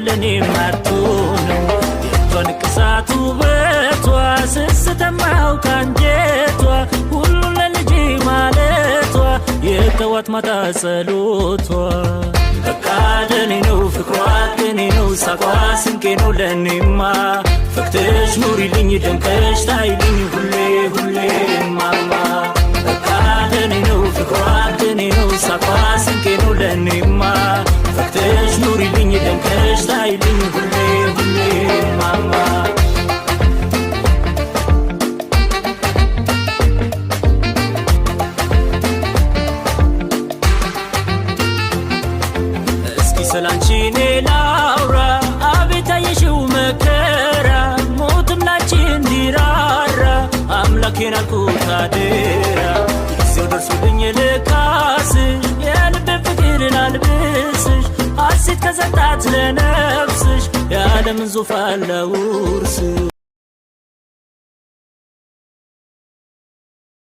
ለኔ ማርቶ ነው የቷን ቅሳቱ በቷ ስስተማው ካንጀቷ ሁሉ ለልጅ ማለቷ የተዋት ማታ ጸሎቷ በቃ ለኔ ነው ፍቅሯ ለኔ ነው ሳቋ ስንቄ ነው ለኔማ ፈክተሽ ኑሪልኝ ደምቀሽ ታይልኝ ሁሌ ሁሌ ማማ በቃ ለኔ ነው ፍቅሯ ለኔ ነው ሳቋ ስንቄ ነው ለኔማ ፈክተሽ ኑሪልኝ ደምቀሽ ታይልኝ ሁሌ ሁሌ ማማ ስላንቺ እኔ ላውራ አቤት አየሽው መከራ ሞትም ላንቺ እንዲራራ አምላኬን አልኩት አደራ ጊዜው ደርሶልኝ ልካስሽ የልብ ፍቅር ላልብስሽ ሐሴት ከሰጣት ለነፍስሽ የዓለምን ዙፋን ላውርስሽ